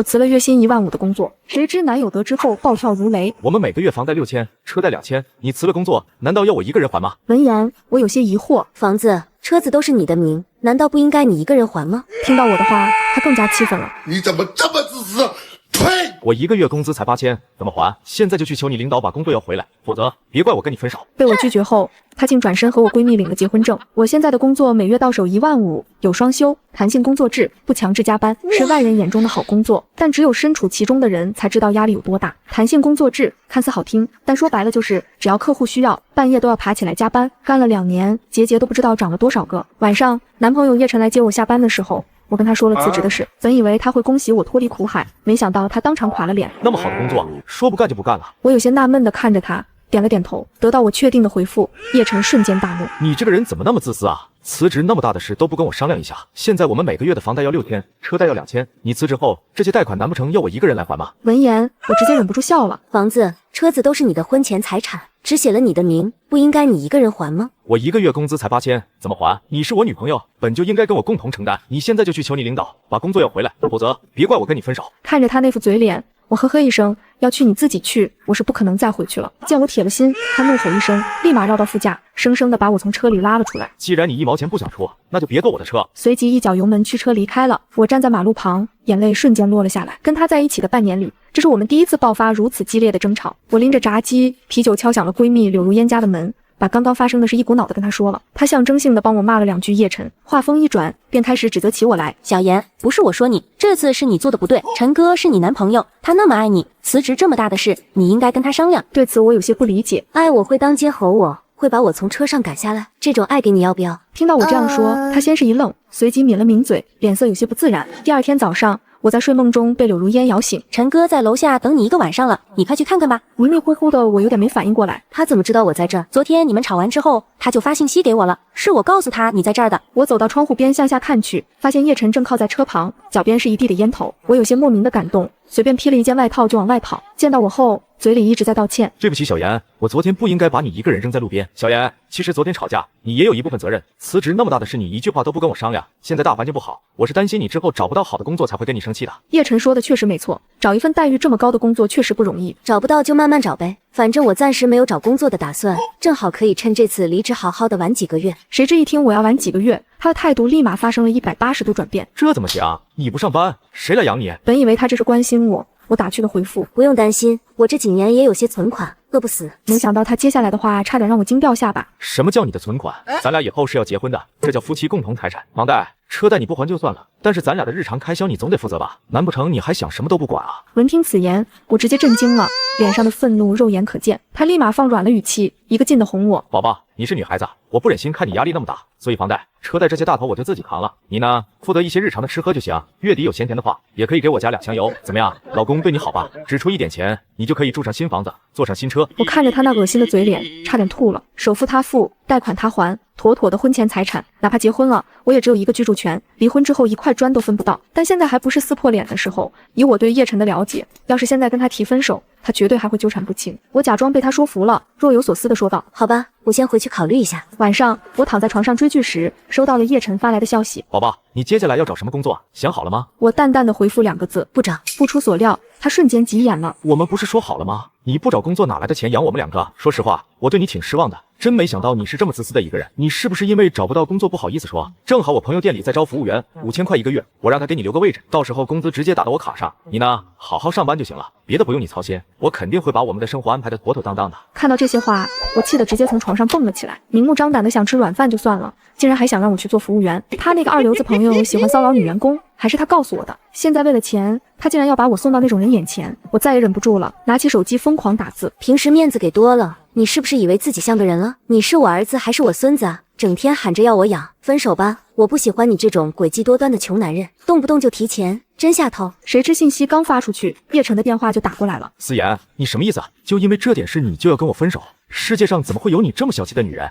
我辞了月薪15000的工作，谁知男友得知后暴跳如雷。我们每个月房贷6000，车贷2000，你辞了工作，难道要我一个人还吗？闻言，我有些疑惑，房子、车子都是你的名，难道不应该你一个人还吗？听到我的话，他更加气愤了。你怎么这么自私？呸！我一个月工资才8000，怎么还？现在就去求你领导把工作要回来，否则别怪我跟你分手。被我拒绝后，她竟转身和我闺蜜领了结婚证。我现在的工作每月到手15000，有双休、弹性工作制，不强制加班，是外人眼中的好工作。但只有身处其中的人才知道压力有多大。弹性工作制看似好听，但说白了就是只要客户需要，半夜都要爬起来加班。干了2年，节都不知道涨了多少个。晚上，男朋友叶晨来接我下班的时候，我跟他说了辞职的事，本以为他会恭喜我脱离苦海，没想到他当场垮了脸。那么好的工作，说不干就不干了。我有些纳闷地看着他，点了点头，得到我确定的回复。叶晨瞬间大怒：你这个人怎么那么自私啊？辞职那么大的事都不跟我商量一下。现在我们每个月的房贷要6000，车贷要2000，你辞职后这些贷款难不成要我一个人来还吗？闻言，我直接忍不住笑了。房子、车子都是你的婚前财产，只写了你的名，不应该你一个人还吗？我一个月工资才8000，怎么还？你是我女朋友，本就应该跟我共同承担。你现在就去求你领导把工作要回来，否则别怪我跟你分手。看着他那副嘴脸，我呵呵一声，要去你自己去，我是不可能再回去了。见我铁了心，他怒吼一声，立马绕到副驾，生生的把我从车里拉了出来。既然你1毛钱不想出，那就别坐我的车。随即一脚油门驱车离开了。我站在马路旁，眼泪瞬间落了下来。跟他在一起的半年里，这是我们第一次爆发如此激烈的争吵。我拎着炸鸡、啤酒敲响了闺蜜柳如烟家的门，把刚刚发生的事一股脑的跟她说了。她象征性的帮我骂了2句叶晨，话锋一转，便开始指责起我来。小妍，不是我说你，这次是你做的不对。陈哥是你男朋友，他那么爱你，辞职这么大的事，你应该跟他商量。对此我有些不理解。爱我会当街吼我，会把我从车上赶下来，这种爱给你要不要？听到我这样说，他先是一愣，随即抿了抿嘴，脸色有些不自然。第二天早上，我在睡梦中被柳如烟摇醒，陈哥在楼下等你1个晚上了，你快去看看吧。迷迷糊糊的，我有点没反应过来。他怎么知道我在这儿？昨天你们吵完之后，他就发信息给我了，是我告诉他你在这儿的。我走到窗户边向下看去，发现叶晨正靠在车旁，脚边是一地的烟头。我有些莫名的感动，随便披了一件外套就往外跑。见到我后，嘴里一直在道歉。对不起小妍，我昨天不应该把你一个人扔在路边。小妍，其实昨天吵架你也有一部分责任，辞职那么大的事你一句话都不跟我商量。现在大环境不好，我是担心你之后找不到好的工作才会跟你生气的。叶晨说的确实没错，找一份待遇这么高的工作确实不容易。找不到就慢慢找呗，反正我暂时没有找工作的打算，正好可以趁这次离职好好的玩几个月。谁知一听我要玩几个月，他的态度立马发生了180度转变。这怎么行？你不上班，谁来养你？本以为他这是关心我，我打趣的回复：不用担心，我这几年也有些存款，饿不死。没想到他接下来的话差点让我惊掉下巴。什么叫你的存款？咱俩以后是要结婚的，这叫夫妻共同财产。房贷、车贷你不还就算了，但是咱俩的日常开销你总得负责吧？难不成你还想什么都不管啊？闻听此言，我直接震惊了，脸上的愤怒肉眼可见。他立马放软了语气，一个劲的哄我：宝宝，你是女孩子，我不忍心看你压力那么大，所以房贷、车贷这些大头我就自己扛了。你呢，负责一些日常的吃喝就行，月底有闲钱的话，也可以给我加2箱油。怎么样，老公对你好吧？只出一点钱，你就可以住上新房子，坐上新车。我看着他那恶心的嘴脸，差点吐了。首付他付，贷款他还，妥妥的婚前财产。哪怕结婚了，我也只有一个居住权，离婚之后1块砖都分不到。但现在还不是撕破脸的时候。以我对叶晨的了解，要是现在跟他提分手，他绝对还会纠缠不清。我假装被他说服了，若有所思地说道：好吧，我先回去考虑一下。晚上我躺在床上追剧时，收到了叶晨发来的消息：宝宝，你接下来要找什么工作？想好了吗？我淡淡的回复2个字：不找。不出所料，他瞬间急眼了。我们不是说好了吗？你不找工作哪来的钱养我们2个？说实话，我对你挺失望的，真没想到你是这么自私的一个人。你是不是因为找不到工作不好意思说？正好我朋友店里在招服务员，5000块1个月，我让他给你留个位置，到时候工资直接打到我卡上。你呢，好好上班就行了，别的不用你操心，我肯定会把我们的生活安排得妥妥当当的。看到这些话，我气得直接从床上蹦了起来，明目张胆的想吃软饭就算了，竟然还想让我去做服务员。他那个2流子朋友喜欢骚扰女员工，还是他告诉我的。现在为了钱，他竟然要把我送到那种人眼前，我再也忍不住了，拿起手机疯狂打字。平时面子给多了，你是不是以为自己像个人了？你是我儿子还是我孙子啊？整天喊着要我养，分手吧！我不喜欢你这种诡计多端的穷男人，动不动就提钱，真下头。谁知信息刚发出去，叶晨的电话就打过来了。思妍，你什么意思？就因为这点事你就要跟我分手？世界上怎么会有你这么小气的女人？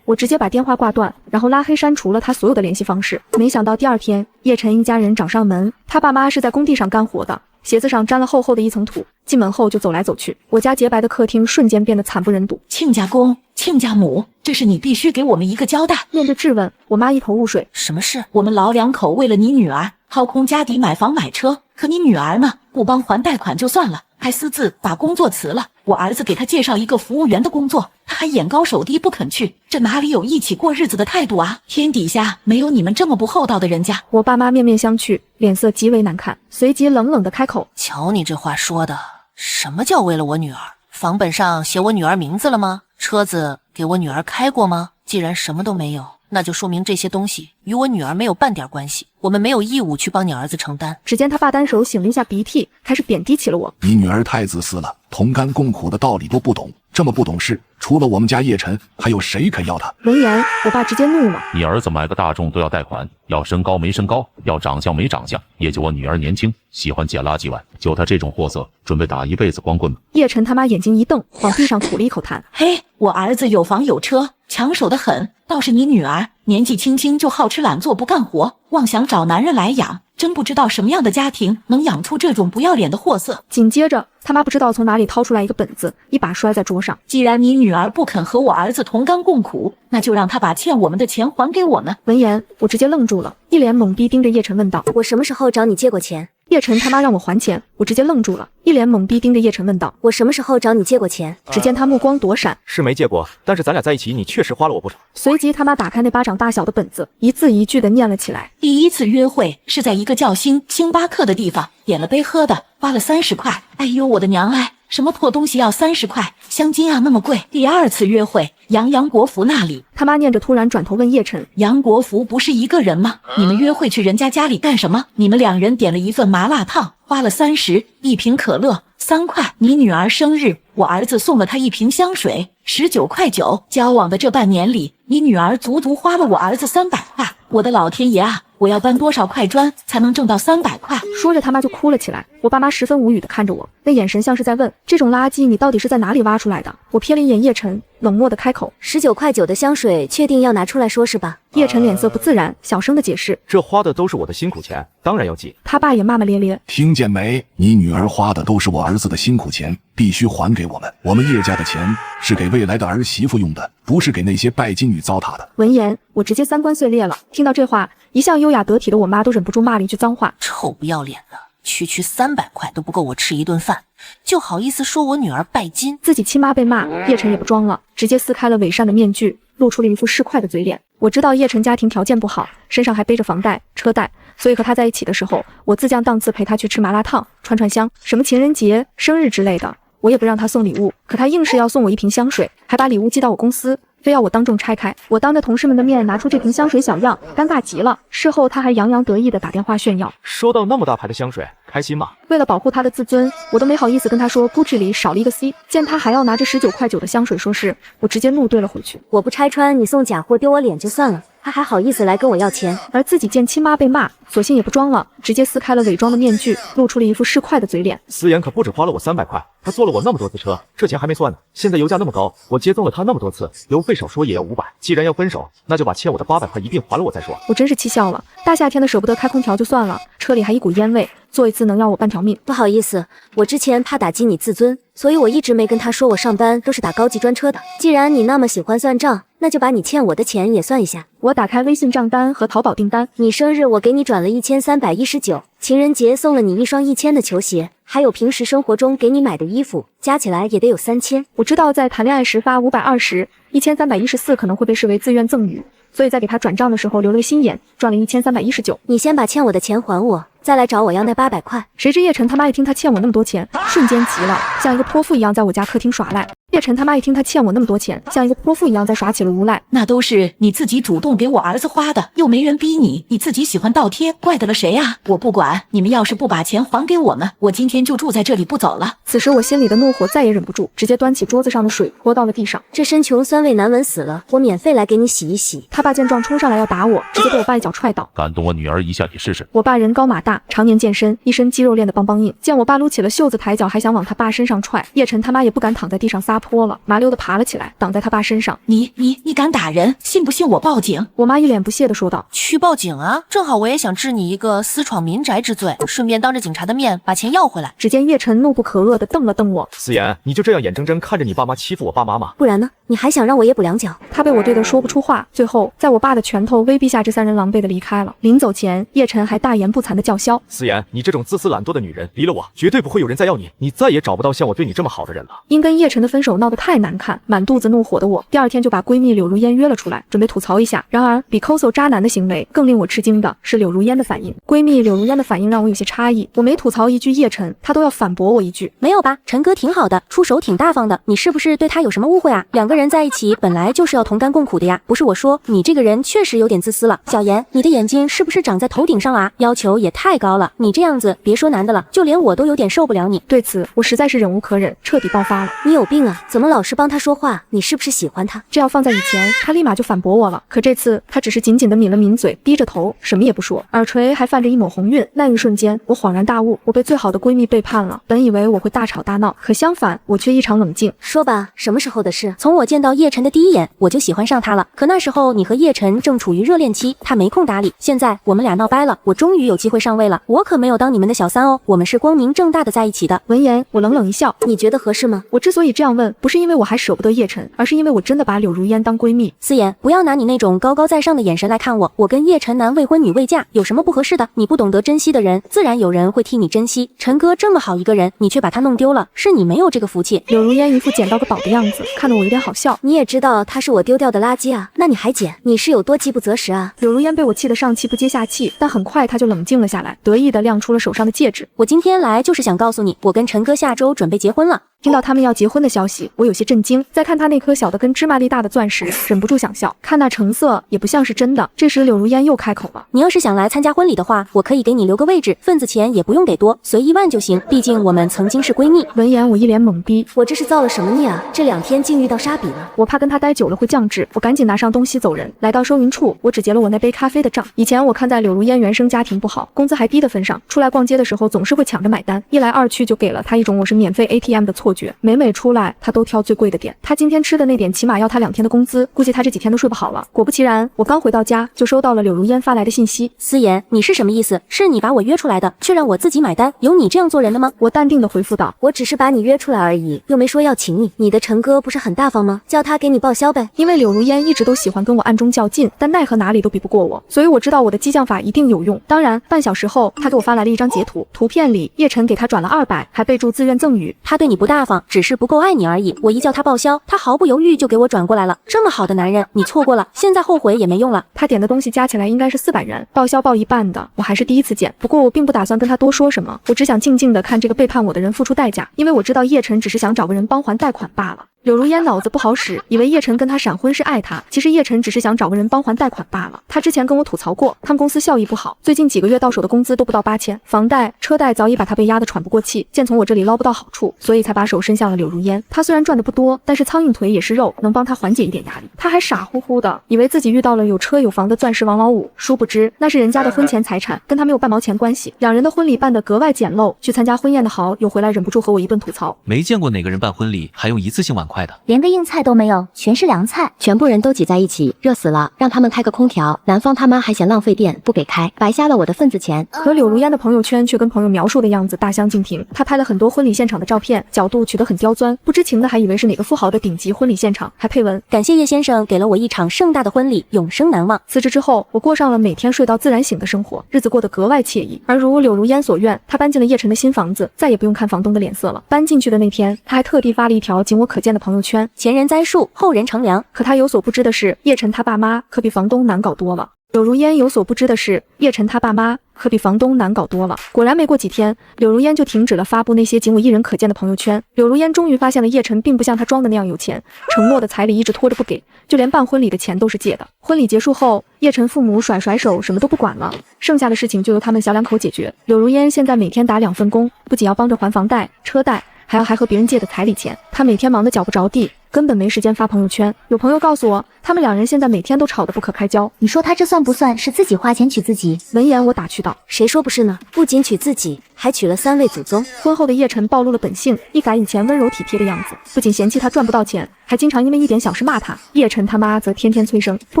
我直接把电话挂断，然后拉黑删除了他所有的联系方式。没想到第2天，叶晨一家人找上门，他爸妈是在工地上干活的，鞋子上沾了厚厚的一层土，进门后就走来走去。我家洁白的客厅瞬间变得惨不忍睹。亲家公、亲家母，这是你必须给我们一个交代。面对质问，我妈一头雾水。什么事？我们老2口为了你女儿，掏空家底买房买车，可你女儿呢？不帮还贷款就算了，还私自把工作辞了。我儿子给她介绍一个服务员的工作，她还眼高手低不肯去，这哪里有一起过日子的态度啊？天底下没有你们这么不厚道的人家。我爸妈面面相觑，脸色极为难看，随即冷冷的开口：瞧你这话说的，什么叫为了我女儿？房本上写我女儿名字了吗？车子给我女儿开过吗？既然什么都没有，那就说明这些东西与我女儿没有半点关系，我们没有义务去帮你儿子承担。只见他爸单手擤了一下鼻涕，开始贬低起了我。你女儿太自私了，同甘共苦的道理都不懂，这么不懂事，除了我们家叶晨，还有谁肯要她？闻言，我爸直接怒了：你儿子买个大众都要贷款，要身高没身高，要长相没长相，也就我女儿年轻，喜欢捡垃圾碗，就她这种货色，准备打一辈子光棍吗？叶晨他妈眼睛一瞪，往地上吐了一口痰。嘿，我儿子有房有车，抢手的很，倒是你女儿年纪轻轻就好吃懒做不干活，妄想找男人来养，真不知道什么样的家庭能养出这种不要脸的货色。紧接着他妈不知道从哪里掏出来一个本子，一把摔在桌上。既然你女儿不肯和我儿子同甘共苦，那就让她把欠我们的钱还给我们。闻言，我直接愣住了，一脸懵逼盯着叶晨问道：我什么时候找你借过钱？叶晨他妈让我还钱，我直接愣住了，一脸懵逼盯着叶晨问道：我什么时候找你借过钱？只见他目光躲闪，是没借过，但是咱俩在一起，你确实花了我不少。随即他妈打开那巴掌大小的本子，一字一句的念了起来。第一次约会是在一个叫星巴克的地方，点了杯喝的，花了30块。哎呦我的娘哎！什么破东西要30块？香精啊那么贵。第二次约会，杨国福那里。他妈念着，突然转头问叶晨：杨国福不是一个人吗？你们约会去人家家里干什么？你们2人点了一份麻辣烫，花了30，一瓶可乐3块。你女儿生日，我儿子送了她一瓶香水，19.9块。交往的这半年里，你女儿足足花了我儿子300块。我的老天爷啊！我要搬多少块砖才能挣到300块？说着他妈就哭了起来。我爸妈十分无语的看着我，那眼神像是在问：这种垃圾你到底是在哪里挖出来的？我瞥了一眼叶晨，冷漠的开口：19.9块的香水，确定要拿出来说是吧？叶晨脸色不自然，小声的解释：这花的都是我的辛苦钱，当然要记。他爸也骂骂咧咧：听见没？你女儿花的都是我儿子的辛苦钱，必须还给我们。我们叶家的钱是给未来的儿媳妇用的，不是给那些拜金女糟蹋的。闻言，我直接三观碎裂了。听到这话，一向优雅得体的我妈都忍不住骂了一句脏话：臭不要脸的，区300块都不够我吃一顿饭，就好意思说我女儿拜金。自己亲妈被骂，叶晨也不装了，直接撕开了伪善的面具，露出了一副市侩的嘴脸。我知道叶晨家庭条件不好，身上还背着房贷、车贷，所以和他在一起的时候，我自降档次陪他去吃麻辣烫、串香，什么情人节、生日之类的，我也不让他送礼物，可他硬是要送我一瓶香水，还把礼物寄到我公司，非要我当众拆开。我当着同事们的面拿出这瓶香水小样，尴尬极了。事后他还洋洋得意地打电话炫耀，收到那么大牌的香水，开心吗？为了保护他的自尊，我都没好意思跟他说 Gucci 里少了一个 C。见他还要拿着19.9块的香水说事，我直接怒怼了回去。我不拆穿你送假货丢我脸就算了，他还好意思来跟我要钱。而自己见亲妈被骂，索性也不装了，直接撕开了伪装的面具，露出了一副市侩的嘴脸。思妍可不止花了我300块，他坐了我那么多次车，这钱还没算呢。现在油价那么高，我接送了他那么多次，邮费少说也要500。既然要分手，那就把欠我的800块一并还了我再说。我真是气笑了，大夏天的舍不得开空调就算了，车里还一股烟味，坐一次能要我半条命。不好意思，我之前怕打击你自尊，所以我一直没跟他说我上班都是打高级专车的。既然你那么喜欢算账，那就把你欠我的钱也算一下。我打开微信账单和淘宝订单，你生日我给你转了1319，情人节送了你一双1000的球鞋，还有平时生活中给你买的衣服，加起来也得有3000。我知道在谈恋爱时发520，1314可能会被视为自愿赠与，所以在给他转账的时候留了个心眼，赚了1319。你先把欠我的钱还我，再来找我要那800块。谁知叶晨他妈一听他欠我那么多钱，瞬间急了，像一个泼妇一样在我家客厅耍赖。叶晨他妈一听他欠我那么多钱，像一个泼妇一样在耍起了无赖。那都是你自己主动给我儿子花的，又没人逼你，你自己喜欢倒贴，怪得了谁啊？我不管，你们要是不把钱还给我们，我今天就住在这里不走了。此时我心里的怒火再也忍不住，直接端起桌子上的水泼到了地上。这身穷酸味难闻死了，我免费来给你洗一洗。他爸见状冲上来要打我，直接被我爸一脚踹倒。敢动我女儿一下，你试试。我爸人高马大，常年健身，一身肌肉练得邦邦硬。见我爸撸起了袖子抬脚，还想往他爸身上踹，叶晨他妈也不敢躺在地上撒坡了，麻溜的爬了起来，挡在他爸身上。你敢打人？信不信我报警？我妈一脸不屑的说道。去报警啊！正好我也想治你一个私闯民宅之罪，顺便当着警察的面把钱要回来。只见叶晨怒不可遏的瞪了瞪我。思妍，你就这样眼睁睁看着你爸妈欺负我爸妈吗？不然呢？你还想让我也补两脚？他被我对的说不出话，最后在我爸的拳头威逼下，这三人狼狈的离开了。临走前，叶晨还大言不惭的叫嚣：思妍，你这种自私懒惰的女人，离了我，绝对不会有人再要你，你再也找不到像我对你这么好的人了。因跟叶晨的分手闹得太难看，满肚子怒火的我，第二天就把闺蜜柳如烟约了出来，准备吐槽一下。然而，比抠搜渣男的行为更令我吃惊的是柳如烟的反应。闺蜜柳如烟的反应让我有些诧异，我每吐槽一句叶晨，她都要反驳我一句：没有吧，陈哥挺好的，出手挺大方的，你是不是对他有什么误会啊？两个人在一起本来就是要同甘共苦的呀，不是我说，你这个人确实有点自私了。小妍，你的眼睛是不是长在头顶上了啊？要求也太高了，你这样子，别说男的了，就连我都有点受不了你。对此，我实在是忍无可忍，彻底爆发了。你有病啊？怎么老是帮他说话？你是不是喜欢他？这要放在以前，他立马就反驳我了。可这次，他只是紧紧地抿了抿嘴，低着头，什么也不说，耳垂还泛着一抹红晕。那一瞬间，我恍然大悟，我被最好的闺蜜背叛了。本以为我会大吵大闹，可相反，我却异常冷静。说吧，什么时候的事？从我见到叶晨的第一眼，我就喜欢上他了。可那时候你和叶晨正处于热恋期，他没空搭理。现在我们俩闹掰了，我终于有机会上位了。我可没有当你们的小三哦，我们是光明正大的在一起的。闻言，我冷冷一笑。你觉得合适吗？我之所以这样问，不是因为我还舍不得叶晨，而是因为我真的把柳如烟当闺蜜。思妍，不要拿你那种高高在上的眼神来看我。我跟叶晨男未婚女未嫁，有什么不合适的？你不懂得珍惜的人，自然有人会替你珍惜。陈哥这么好一个人，你却把他弄丢了，是你没有这个福气。柳如烟一副捡到个宝的样子，看得我有点好笑。你也知道他是我丢掉的垃圾啊，那你还捡？你是有多饥不择食啊？柳如烟被我气得上气不接下气，但很快她就冷静了下来，得意地亮出了手上的戒指。我今天来就是想告诉你，我跟陈哥下周准备结婚了。听到他们要结婚的消息，我有些震惊。再看他那颗小的跟芝麻粒大的钻石，忍不住想笑。看那成色，也不像是真的。这时柳如烟又开口了：你要是想来参加婚礼的话，我可以给你留个位置，份子钱也不用给多，随1万就行。毕竟我们曾经是闺蜜。闻言，我一脸懵逼，我这是造了什么孽啊？这2天竟遇到沙比了。我怕跟他待久了会降智，我赶紧拿上东西走人。来到收银处，我只结了我那杯咖啡的账。以前我看在柳如烟原生家庭不好，工资还低的份上，出来逛街的时候总是会抢着买单，一来二去就给了他一种我是免费 ATM 的错觉。每出来他都挑最贵的点，他今天吃的那点起码要他2天的工资，估计他这几天都睡不好了。果不其然，我刚回到家就收到了柳如烟发来的信息。思妍，你是什么意思？是你把我约出来的，却让我自己买单，有你这样做人的吗？我淡定的回复道，我只是把你约出来而已，又没说要请你。你的陈哥不是很大方吗？叫他给你报销呗。因为柳如烟一直都喜欢跟我暗中较劲，但奈何哪里都比不过我，所以我知道我的激将法一定有用。当然，半小时后他给我发来了一张截图，图片里叶晨给他转了200，还备注自愿赠与。他对你不大方，只是不够爱你而已。我一叫他报销，他毫不犹豫就给我转过来了。这么好的男人，你错过了，现在后悔也没用了。他点的东西加起来应该是400元，报销报一半的，我还是第一次见。不过我并不打算跟他多说什么，我只想静静的看这个背叛我的人付出代价，因为我知道叶晨只是想找个人帮还贷款罢了。柳如烟脑子不好使，以为叶晨跟他闪婚是爱他，其实叶晨只是想找个人帮还贷款罢了。他之前跟我吐槽过，他们公司效益不好，最近几个月到手的工资都不到8000，房贷、车贷早已把他被压得喘不过气，见从我这里捞不到好处，所以才把手伸向了柳如烟。他虽然赚的不多，但是苍蝇腿也是肉，能帮他缓解一点压力。他还傻乎乎的以为自己遇到了有车有房的钻石王老五，殊不知那是人家的婚前财产，跟他没有半毛钱关系。两人的婚礼办得格外简陋，去参加婚宴的豪又回来忍不住和我一顿吐槽，没见过哪个人办婚礼还用一次性碗筷的，连个硬菜都没有，全是凉菜，全部人都挤在一起，热死了，让他们开个空调，男方他妈还嫌浪费电，不给开，白瞎了我的份子钱。可柳如烟的朋友圈却跟朋友描述的样子大相径庭，她拍了很多婚礼现场的照片，角度取得很刁钻，不知情的还以为是哪个富豪的顶级婚礼现场，还配文感谢叶先生给了我一场盛大的婚礼，永生难忘。辞职之后，我过上了每天睡到自然醒的生活，日子过得格外惬意。而如柳如烟所愿，她搬进了叶晨的新房子，再也不用看房东的脸色了。搬进去的那天，她还特地发了一条仅我可见的朋友圈，前人栽树，后人乘凉。可她有所不知的是，叶晨他爸妈可比房东难搞多了。柳如烟有所不知的是，叶晨他爸妈可比房东难搞多了。果然没过几天，柳如烟就停止了发布那些仅我一人可见的朋友圈。柳如烟终于发现了叶晨并不像他装的那样有钱，承诺的彩礼一直拖着不给，就连办婚礼的钱都是借的。婚礼结束后，叶晨父母甩手，什么都不管了，剩下的事情就由他们小两口解决。柳如烟现在每天打2份工，不仅要帮着还房贷、车贷，还和别人借的彩礼钱。她每天忙得脚不着地，根本没时间发朋友圈。有朋友告诉我，他们两人现在每天都吵得不可开交。你说他这算不算是自己花钱娶自己？闻言我打趣道，谁说不是呢？不仅娶自己，还娶了3位祖宗。婚后的叶晨暴露了本性，一改以前温柔体贴的样子，不仅嫌弃他赚不到钱，还经常因为一点小事骂他。叶晨他妈则天天催生，不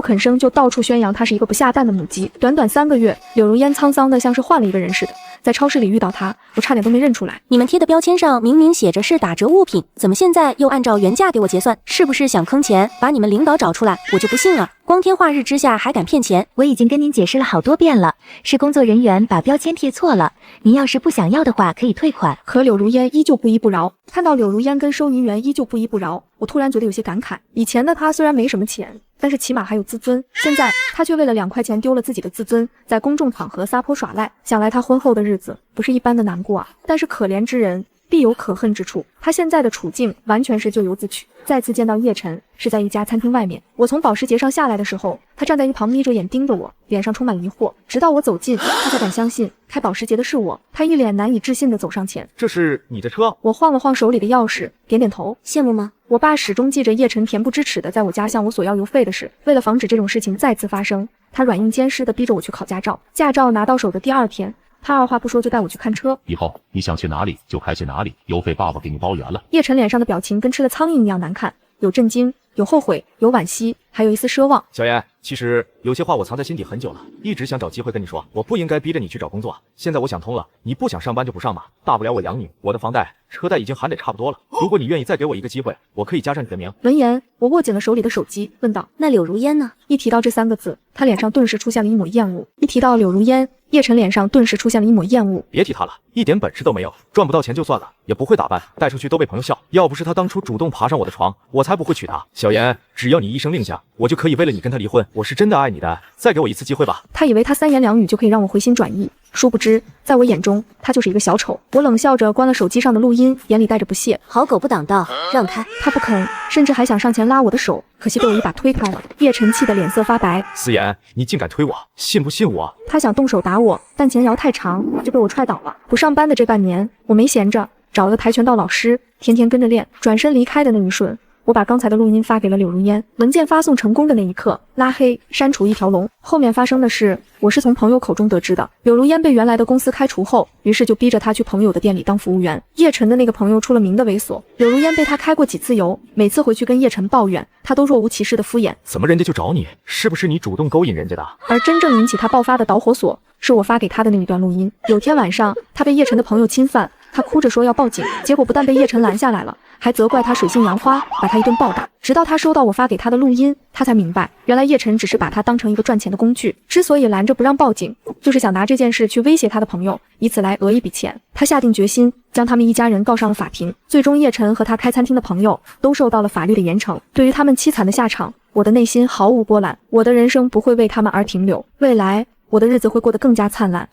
肯生就到处宣扬他是一个不下蛋的母鸡。短短3个月，柳如烟沧桑的像是换了一个人似的。在超市里遇到他，我差点都没认出来。你们贴的标签上明明写着是打折物品，怎么现在又按照原价给我结算？是不是想坑钱？把你们领导找出来，我就不信了。光天化日之下还敢骗钱？我已经跟您解释了好多遍了，是工作人员把标签贴错了。您要是不想要的话，可以退款。可柳如烟依旧不依不饶。看到柳如烟跟收银员依旧不依不饶，我突然觉得有些感慨。以前的她虽然没什么钱，但是起码还有自尊。现在她却为了2块钱丢了自己的自尊，在公众场合撒泼耍赖。想来她婚后的日子不是一般的难过啊。但是可怜之人必有可恨之处，她现在的处境完全是咎由自取。再次见到叶晨是在一家餐厅外面，我从保时捷上下来的时候，他站在一旁眯着眼盯着我，脸上充满疑惑。直到我走近，他才敢相信开保时捷的是我。他一脸难以置信地走上前，这是你的车？我晃了晃手里的钥匙，点点头。羡慕吗？我爸始终记着叶晨恬不知耻的在我家向我索要邮费的事，为了防止这种事情再次发生，他软硬兼施地逼着我去考驾照。驾照拿到手的第2天，他二话不说就带我去看车。以后你想去哪里就开去哪里，邮费爸爸给你包圆了。叶晨脸上的表情跟吃了苍蝇一样难看，有震惊，有后悔，有惋惜，还有一丝奢望。小妍，其实有些话我藏在心底很久了，一直想找机会跟你说，我不应该逼着你去找工作。现在我想通了，你不想上班就不上嘛，大不了我养你，我的房贷、车贷已经还得差不多了。如果你愿意再给我一个机会，我可以加上你的名。闻言，我握紧了手里的手机，问道：那柳如烟呢？一提到这3个字，他脸上顿时出现了一抹厌恶。一提到柳如烟，叶晨脸上顿时出现了一抹厌恶。别提他了，一点本事都没有，赚不到钱就算了，也不会打扮，带出去都被朋友笑。要不是他当初主动爬上我的床，我才不会娶她。小妍，只要你一声令下，我就可以为了你跟他离婚。我是真的爱你的，再给我一次机会吧。他以为他3言2语就可以让我回心转意，殊不知在我眼中他就是一个小丑。我冷笑着关了手机上的录音，眼里带着不屑。好狗不挡道，让开！他不肯，甚至还想上前拉我的手，可惜被我一把推开了。叶晨气得脸色发白。思妍，你竟敢推我，信不信我？他想动手打我，但前摇太长，就被我踹倒了。不上班的这半年，我没闲着，找了个跆拳道老师，天天跟着练。转身离开的那一瞬，我把刚才的录音发给了柳如烟。文件发送成功的那一刻，拉黑、删除一条龙。后面发生的事，我是从朋友口中得知的。柳如烟被原来的公司开除后，于是就逼着他去朋友的店里当服务员。叶晨的那个朋友出了名的猥琐，柳如烟被他开过几次油，每次回去跟叶晨抱怨，他都若无其事的敷衍。怎么人家就找你？是不是你主动勾引人家的？而真正引起他爆发的导火索，是我发给他的那一段录音。有天晚上，他被叶晨的朋友侵犯，他哭着说要报警，结果不但被叶晨拦下来了，还责怪他水性杨花，把他一顿暴打。直到他收到我发给他的录音，他才明白，原来叶晨只是把他当成一个赚钱的工具，之所以拦着不让报警，就是想拿这件事去威胁他的朋友，以此来讹一笔钱。他下定决心，将他们一家人告上了法庭。最终，叶晨和他开餐厅的朋友都受到了法律的严惩。对于他们凄惨的下场，我的内心毫无波澜。我的人生不会为他们而停留，未来我的日子会过得更加灿烂。